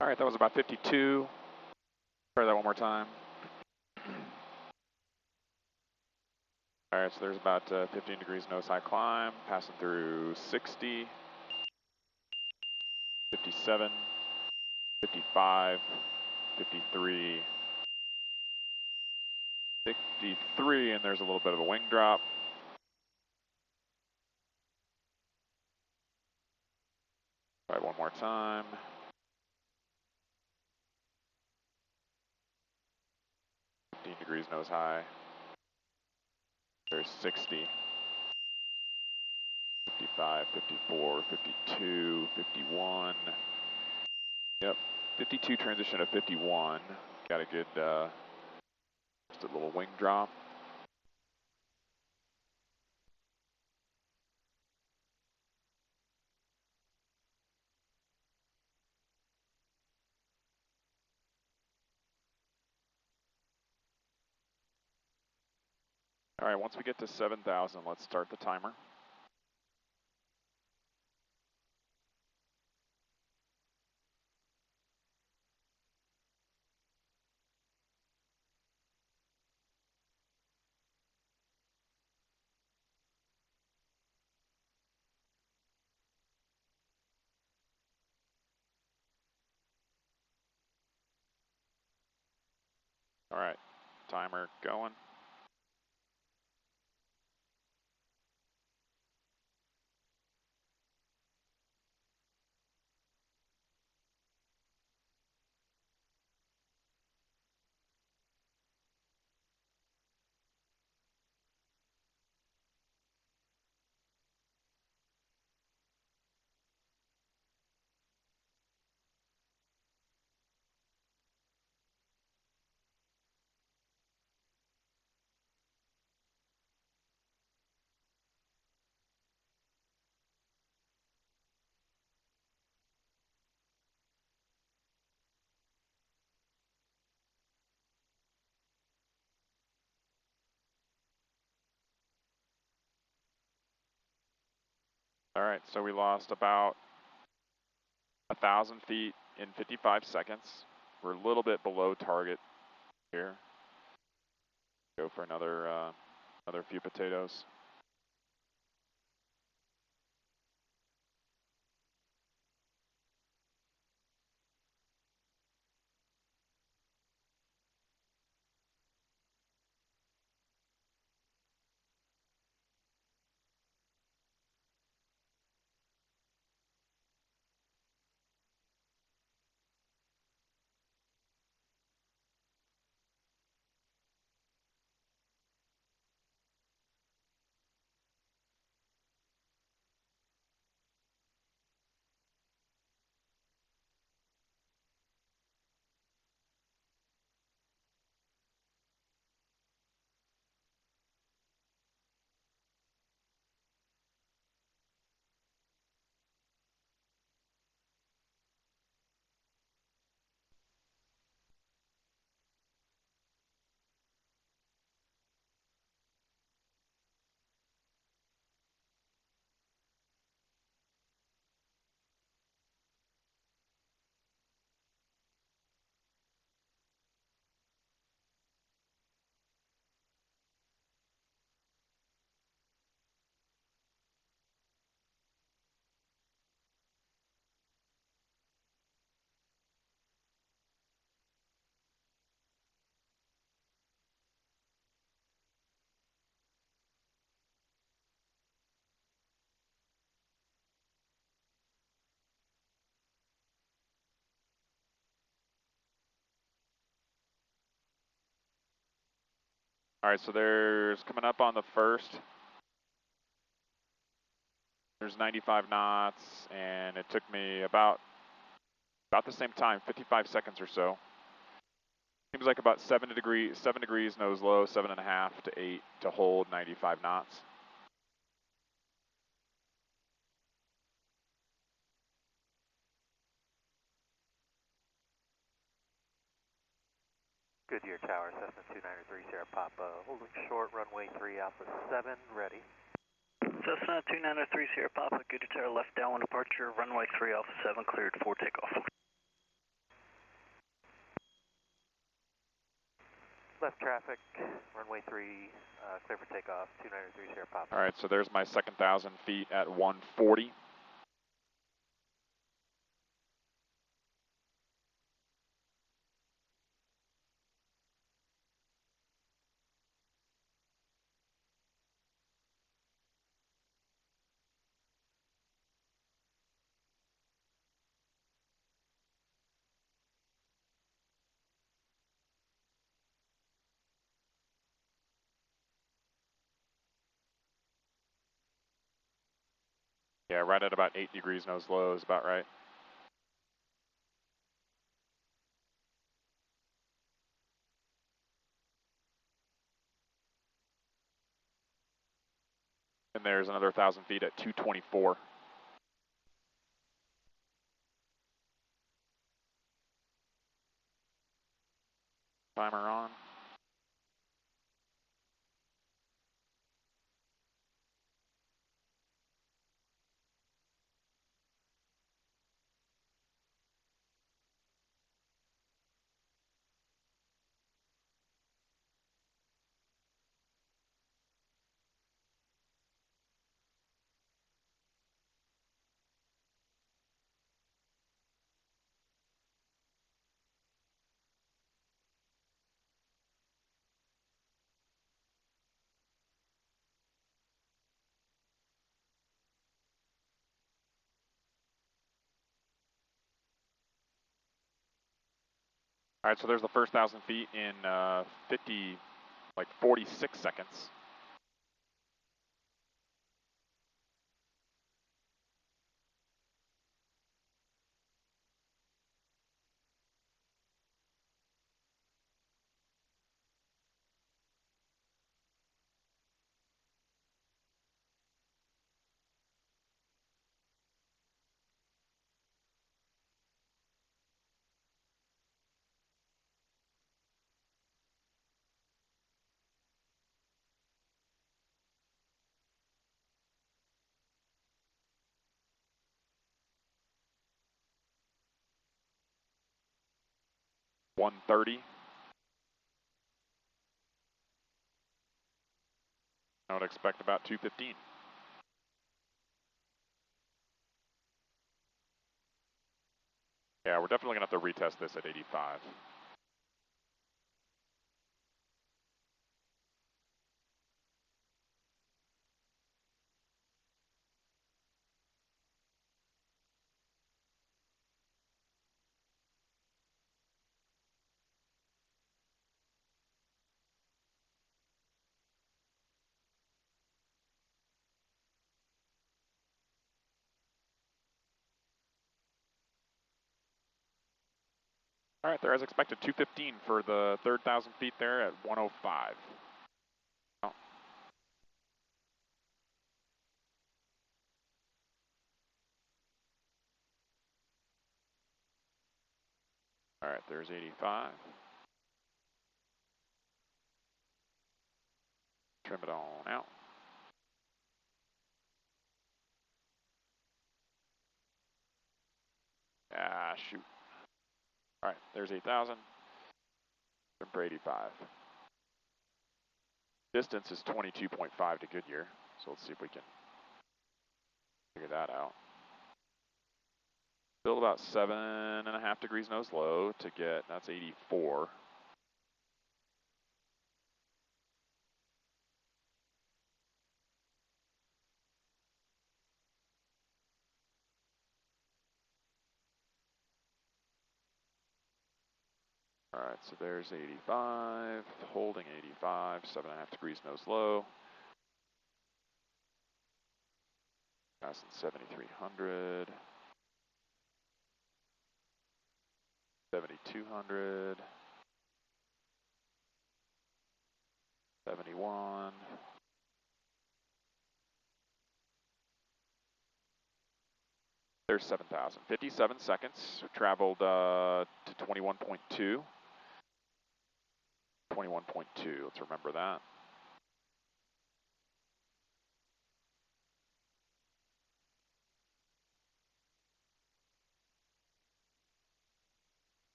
All right, that was about 52. Try that one more time. All right, so there's about 15 degrees nose high climb, passing through 60, 57, 55, 53, 63, and there's a little bit of a wing drop. Try one more time. Degrees nose high. There's 60, 55, 54, 52, 51. Yep, 52 transition to 51. Got a good, just a little wing drop. All right, once we get to 7,000, let's start the timer. All right, timer going. All right, so we lost about 1,000 feet in 55 seconds. We're a little bit below target here. Go for another few potatoes. All right, so there's coming up on the first. There's 95 knots, and it took me about the same time, 55 seconds or so. Seems like about 7 degrees nose low, 7.5 to 8 to hold 95 knots. Goodyear Tower, Cessna 293 Sierra Papa, holding short, runway 3 Alpha 7, ready. Cessna 293 Sierra Papa, Goodyear Tower, left downwind departure, runway 3 Alpha 7, cleared for takeoff. Left traffic, runway 3, clear for takeoff, 2930 Sierra Papa. All right, so there's my second 1,000 feet at 140. Yeah, right at about 8 degrees nose low is about right. And there's another 1,000 feet at 224. Timer on. All right, so there's the first 1,000 feet in 46 seconds. .130. I would expect about 215. Yeah, we're definitely gonna have to retest this at 85. All right, there as expected, 215 for the third 1,000 feet there at 105. Oh. All right, there's 85. Trim it on out. Ah, shoot. All right, there's 8,000. Trim for 85. Distance is 22.5 to Goodyear, so let's see if we can figure that out. Still about 7.5 degrees nose low to get, that's 84. All right, so there's 85, holding 85, 7.5 degrees nose low. Passing 7,300, 7,200, 71. There's 7,000. 57 seconds. Traveled to 21.2. 21.2. Let's remember that.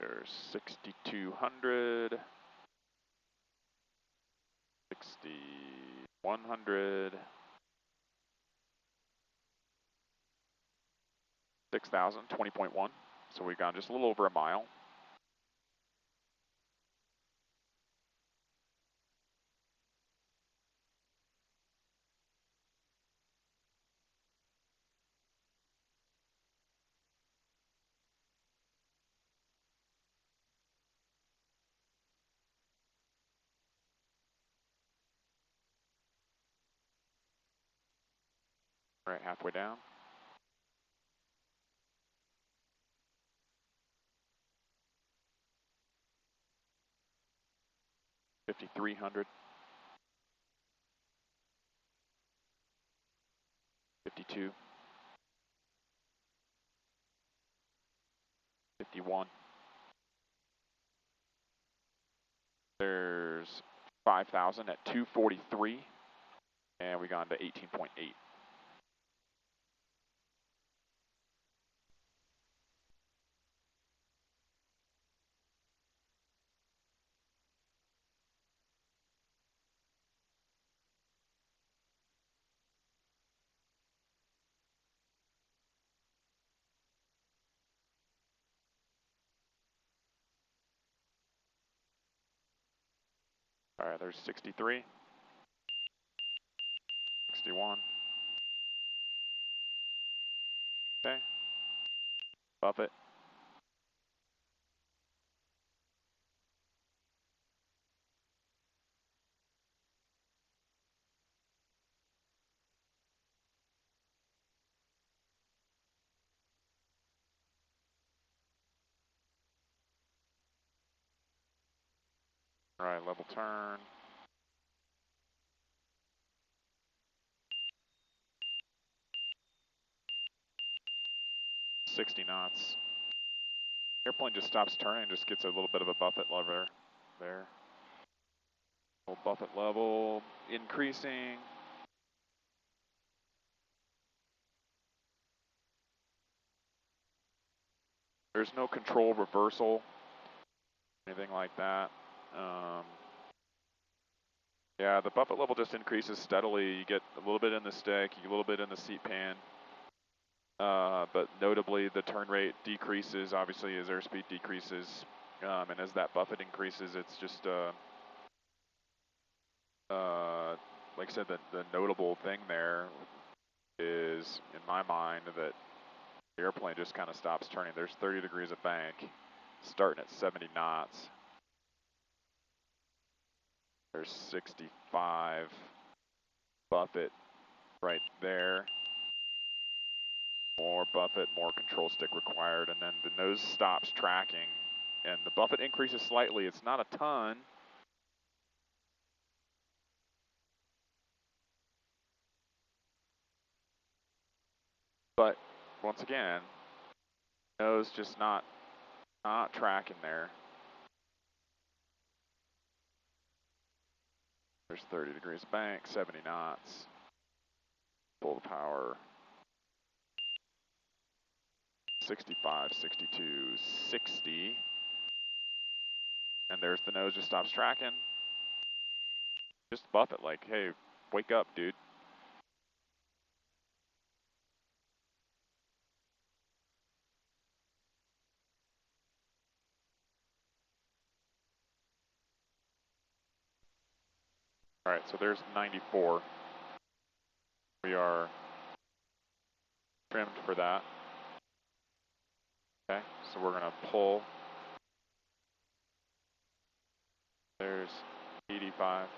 There's 6,200, 6,100, 6,000, 20.1. So we've gone just a little over a mile. Right, halfway down. $5,300, 52, 51. There's 5,000 at 243, and we gone to 18.8. All right, there's 63, 61. Okay, buff it. All right, level turn. 60 knots. Airplane just stops turning, just gets a little bit of a buffet lever there. Little buffet level increasing. There's no control reversal, anything like that. Yeah, the buffet level just increases steadily. You get a little bit in the stick, you get a little bit in the seat pan. But notably, the turn rate decreases, obviously, as airspeed decreases. And as that buffet increases, it's just, like I said, the notable thing there is, in my mind, that the airplane just kind of stops turning. There's 30 degrees of bank, starting at 70 knots. There's 65 buffet right there. More buffet, more control stick required, and then the nose stops tracking. And the buffet increases slightly. It's not a ton. But once again, nose just not tracking there. There's 30 degrees of bank, 70 knots. Full power. 65, 62, 60. And there's the nose just stops tracking. Just buffet like, hey, wake up, dude. All right, so there's 94. We are trimmed for that. Okay, so we're gonna pull. There's 85.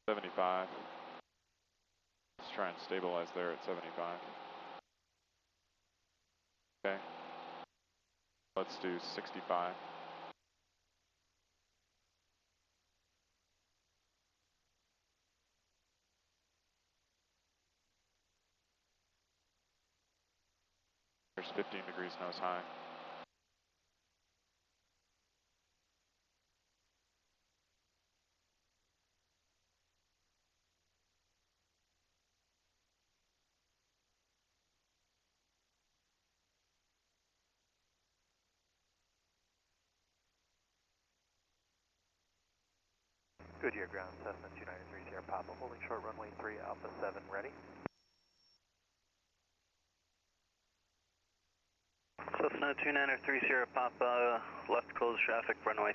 75. Let's try and stabilize there at 75. Okay. Let's do 65. There's 15 degrees nose high. Goodyear ground, Cessna 293 Sierra Papa, holding short runway 3 Alpha 7, ready. Cessna 293 Sierra Papa, left close traffic, runway.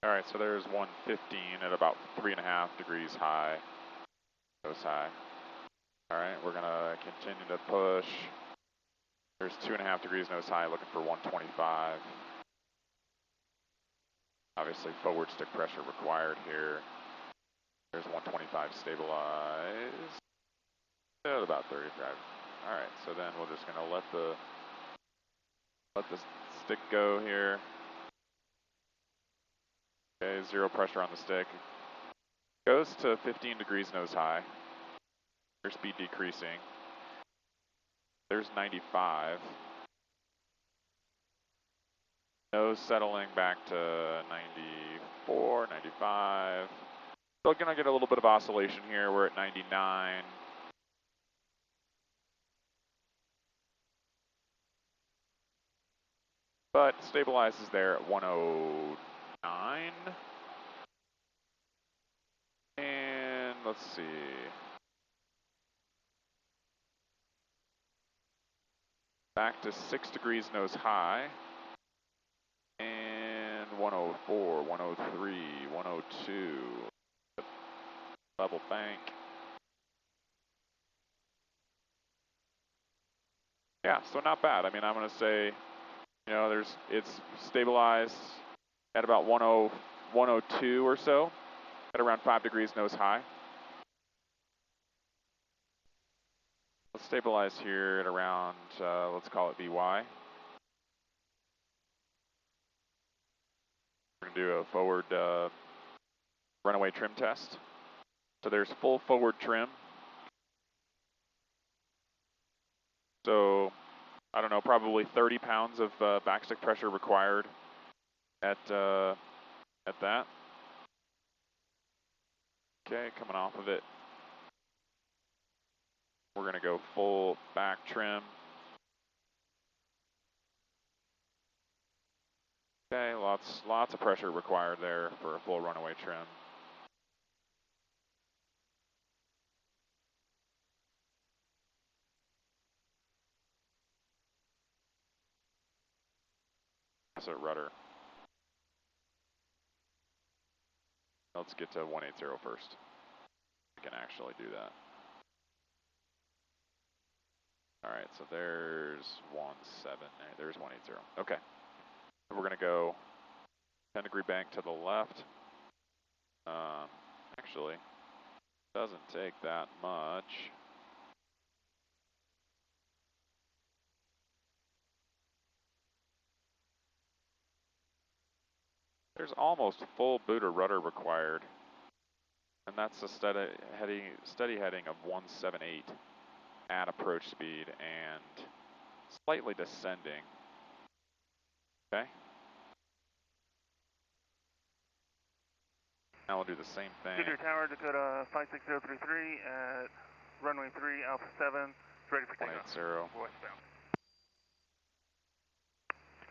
All right, so there's 115 at about 3.5 degrees high, nose high. All right, we're gonna continue to push. There's 2.5 degrees nose high, looking for 125. Obviously forward stick pressure required here. There's 125 stabilized at about 35. All right, so then we're just gonna let the stick go here. Okay, zero pressure on the stick. Goes to 15 degrees nose high. Airspeed decreasing. There's 95. Nose settling back to 94, 95. Still gonna get a little bit of oscillation here. We're at 99. But stabilizes there at 109. And let's see. Back to 6 degrees nose high. And 104, 103, 102. Level bank. Yeah, so not bad. I mean, I'm going to say, you know, it's stabilized at about 102 or so, at around 5 degrees nose high. Let's stabilize here at around, let's call it VY. We're going to do a forward runaway trim test. So there's full forward trim. So, I don't know, probably 30 pounds of backstick pressure required at that. Okay, coming off of it. We're going to go full back trim. Okay, lots of pressure required there for a full runaway trim. So rudder. Let's get to 180 first. We can actually do that. All right, so there's 17. There's 180. Okay. So we're going to go 10 degree bank to the left. Actually, doesn't take that much. There's almost full booter rudder required. And that's a steady heading of 178 at approach speed and slightly descending. Okay. Now we'll do the same thing. Goodyear Tower, Dakota 56033 at runway 3 Alpha 7, ready for takeoff. 180. Westbound.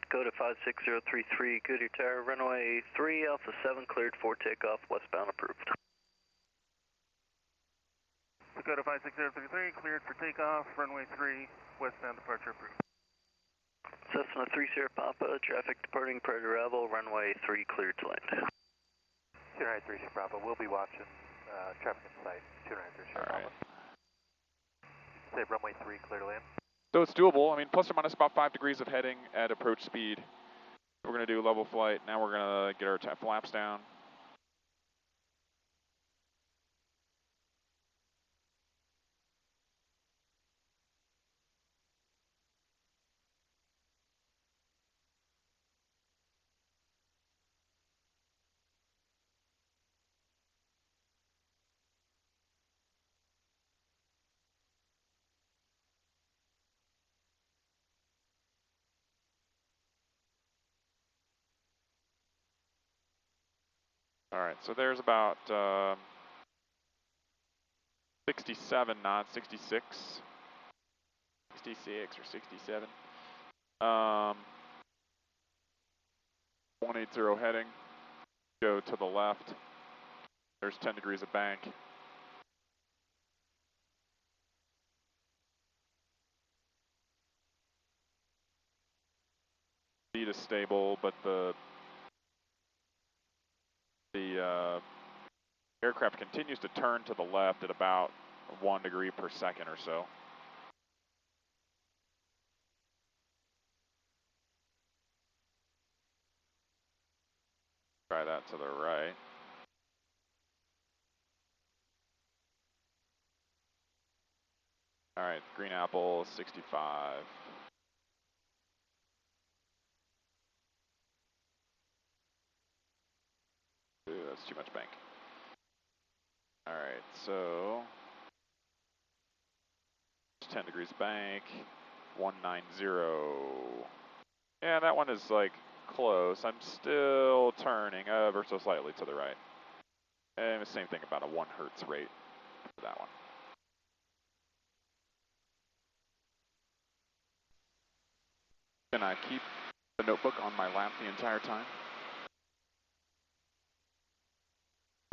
Dakota 56033, Goodyear Tower, runway 3 Alpha 7, cleared for takeoff, westbound approved. Dakota 56033, cleared for takeoff, runway 3, westbound departure approved. Cessna 3 Sierra Papa, traffic departing prior to arrival, runway 3 cleared to land. 293 Sierra Papa, we'll be watching traffic in sight, 293 Sierra Papa. Say runway 3, clear to land. So it's doable. I mean, plus or minus about 5 degrees of heading at approach speed. We're going to do level flight. Now we're going to get our flaps down. All right, so there's about 67 knots, 66, 66 or 67. 180 heading, go to the left. There's 10 degrees of bank. Speed is stable, but the aircraft continues to turn to the left at about 1 degree per second or so. Try that to the right. All right, green apple, 65. Ooh, that's too much bank. All right, so 10 degrees bank, 190. Yeah, that one is like close. I'm still turning ever so slightly to the right. And the same thing about a 1 hertz rate for that one. Can I keep the notebook on my lap the entire time?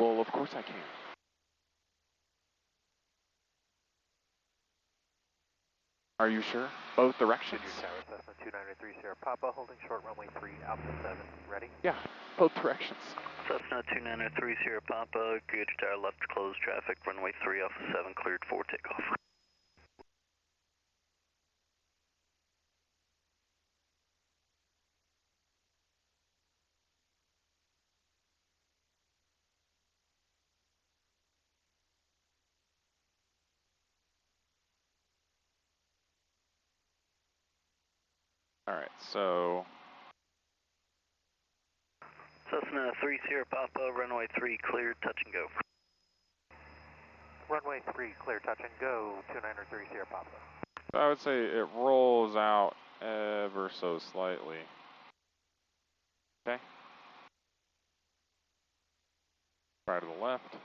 Well, of course I can. Are you sure? Both directions? Tower, Cessna 2993 Sierra Papa, holding short runway 3, Alpha 7, ready? Yeah, both directions. Cessna 2993 Sierra Papa, good tower left, closed traffic, runway 3, Alpha 7, cleared for takeoff. All right, so Cessna 3 Sierra Papa, runway 3, cleared, touch and go. Runway 3, clear, touch and go, 2993 Sierra Papa. I would say it rolls out ever so slightly. Okay. Try to the left.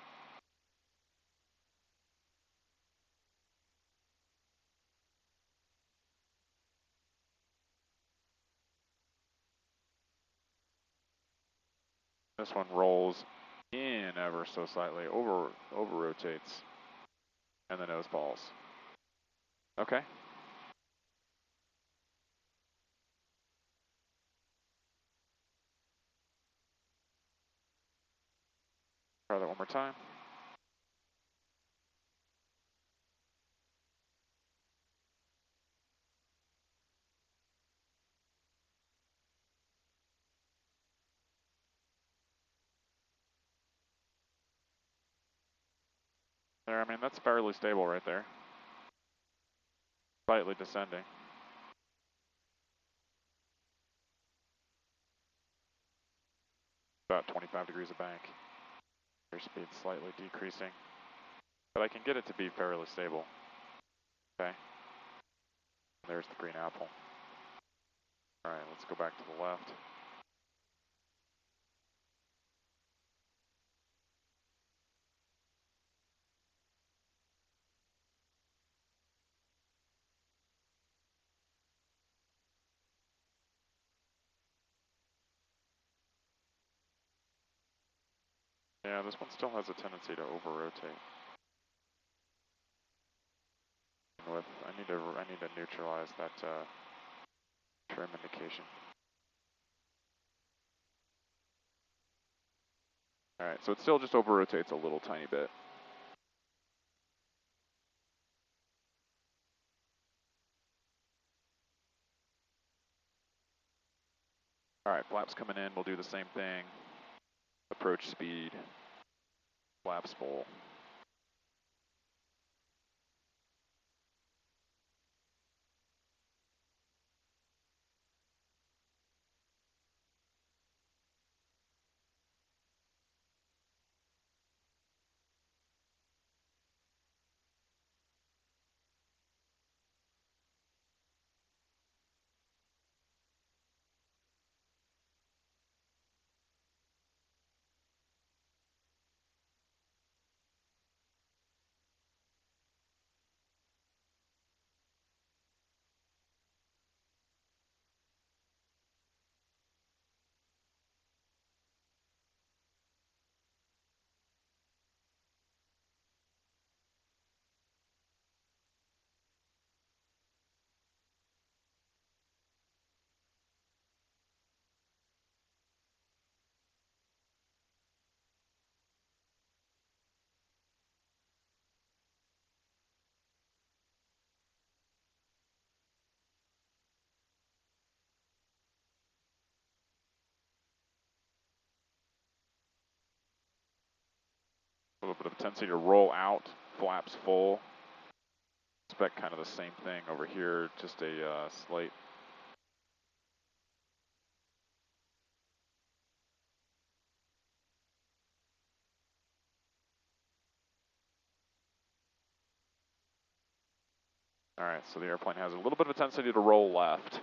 This one rolls in ever so slightly, over rotates, and the nose falls. Okay. Try that one more time. There, I mean, that's fairly stable right there. Slightly descending. About 25 degrees of bank. Airspeed slightly decreasing. But I can get it to be fairly stable. Okay. There's the green apple. All right, let's go back to the left. Yeah, this one still has a tendency to over-rotate. I need to neutralize that trim indication. All right, so it still just over-rotates a little tiny bit. All right, flaps coming in, we'll do the same thing. Approach speed, flaps full. bit of tendency to roll out, flaps full. Expect kind of the same thing over here, just a slight. All right, so the airplane has a little bit of a tendency to roll left.